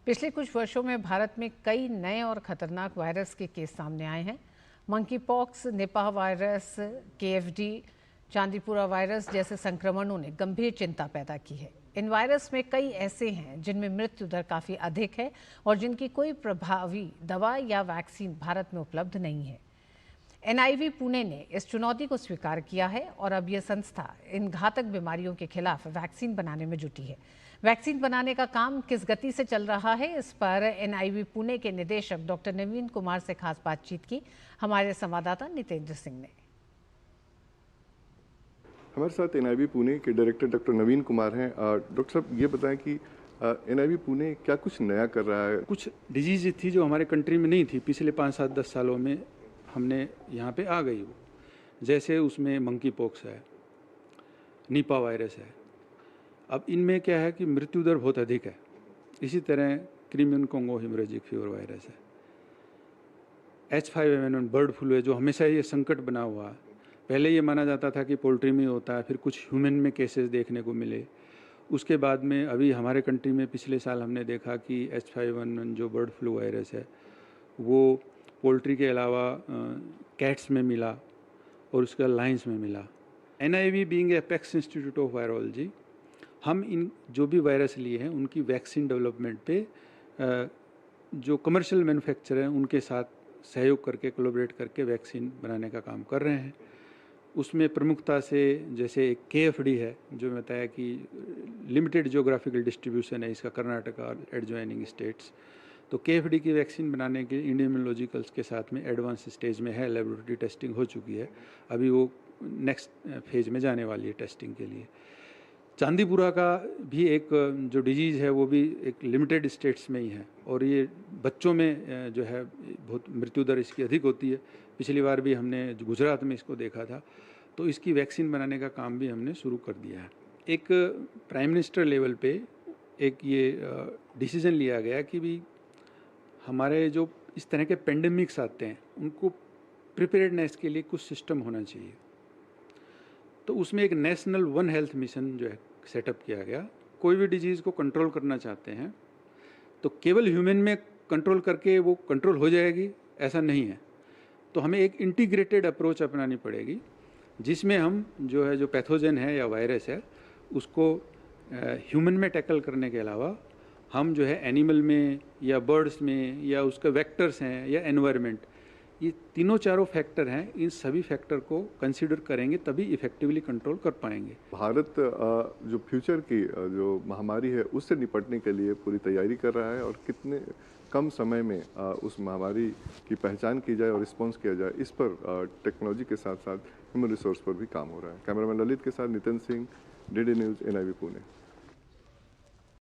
पिछले कुछ वर्षों में भारत में कई नए और खतरनाक वायरस के केस सामने आए हैं। Monkey pox, Nipah virus, KFD, Chandipura virus जैसे संक्रमणों ने गंभीर चिंता पैदा की है। इन वायरस में कई ऐसे हैं जिनमें मृत्यु दर काफ़ी अधिक है और जिनकी कोई प्रभावी दवा या वैक्सीन भारत में उपलब्ध नहीं है। एनआईवी पुणे ने इस चुनौती को स्वीकार किया है और अब यह संस्था इन घातक बीमारियों के खिलाफ वैक्सीन बनाने में जुटी है। वैक्सीन बनाने का काम किस गति से चल रहा है, इस पर एनआईवी पुणे के निदेशक डॉक्टर नवीन कुमार से खास बातचीत की हमारे संवाददाता नितेंद्र सिंह ने। हमारे साथ एनआईवी पुणे के डायरेक्टर डॉक्टर नवीन कुमार हैं। डॉक्टर साहब, ये बताएं कि एनआईवी पुणे क्या कुछ नया कर रहा है? कुछ डिजीज थी जो हमारे कंट्री में नहीं थी, पिछले 5-7-10 सालों में हमने यहाँ पे आ गई वो। जैसे उसमें मंकी पॉक्स है, निपा वायरस है। अब इनमें क्या है कि मृत्यु दर बहुत अधिक है। इसी तरह Crimean Congo haemorrhagic fever virus है, H5N1 बर्ड फ्लू है, जो हमेशा ये संकट बना हुआ है। पहले ये माना जाता था कि पोल्ट्री में होता है, फिर कुछ ह्यूमन में केसेस देखने को मिले। उसके बाद में अभी हमारे कंट्री में पिछले साल हमने देखा कि H5N1 जो बर्ड फ्लू वायरस है वो पोल्ट्री के अलावा कैट्स में मिला और उसका लाइन्स में मिला। NIV being apex institute of virology, हम इन जो भी वायरस लिए हैं उनकी वैक्सीन डेवलपमेंट पे जो कमर्शियल मैन्युफैक्चर हैं उनके साथ सहयोग करके, कोलैबोरेट करके वैक्सीन बनाने का काम कर रहे हैं। उसमें प्रमुखता से जैसे एक KFD है, जो मैं बताया कि लिमिटेड जियोग्राफिकल डिस्ट्रीब्यूशन है इसका, कर्नाटका और एडजॉइनिंग स्टेट्स। तो KFD की वैक्सीन बनाने के इंडियन इम्यूनोलॉजिकल्स के साथ में एडवांस स्टेज में है, लेबोरेटरी टेस्टिंग हो चुकी है, अभी वो नेक्स्ट फेज में जाने वाली है टेस्टिंग के लिए। चांदीपुरा का भी एक जो डिजीज़ है वो भी एक लिमिटेड स्टेट्स में ही है और ये बच्चों में जो है बहुत मृत्यु दर इसकी अधिक होती है। पिछली बार भी हमने गुजरात में इसको देखा था, तो इसकी वैक्सीन बनाने का काम भी हमने शुरू कर दिया है। एक प्राइम मिनिस्टर लेवल पे एक ये डिसीज़न लिया गया कि भी हमारे जो इस तरह के पेंडेमिक्स आते हैं उनको प्रिपेयर्डनेस के लिए कुछ सिस्टम होना चाहिए। तो उसमें एक नेशनल वन हेल्थ मिशन जो है सेटअप किया गया। कोई भी डिजीज़ को कंट्रोल करना चाहते हैं तो केवल ह्यूमन में कंट्रोल करके वो कंट्रोल हो जाएगी, ऐसा नहीं है। तो हमें एक इंटीग्रेटेड अप्रोच अपनानी पड़ेगी, जिसमें हम जो पैथोजन है या वायरस है उसको ह्यूमन में टैकल करने के अलावा हम जो है एनिमल में या बर्ड्स में या उसके वेक्टर्स हैं या एनवायरनमेंट, ये तीनों चारों फैक्टर हैं, इन सभी फैक्टर को कंसीडर करेंगे तभी इफेक्टिवली कंट्रोल कर पाएंगे। भारत जो फ्यूचर की जो महामारी है उससे निपटने के लिए पूरी तैयारी कर रहा है और कितने कम समय में उस महामारी की पहचान की जाए और रिस्पॉन्स किया जाए, इस पर टेक्नोलॉजी के साथ साथ ह्यूमन रिसोर्स पर भी काम हो रहा है। कैमरामैन ललित के साथ Nitin Singh, DD news, NIV Pune.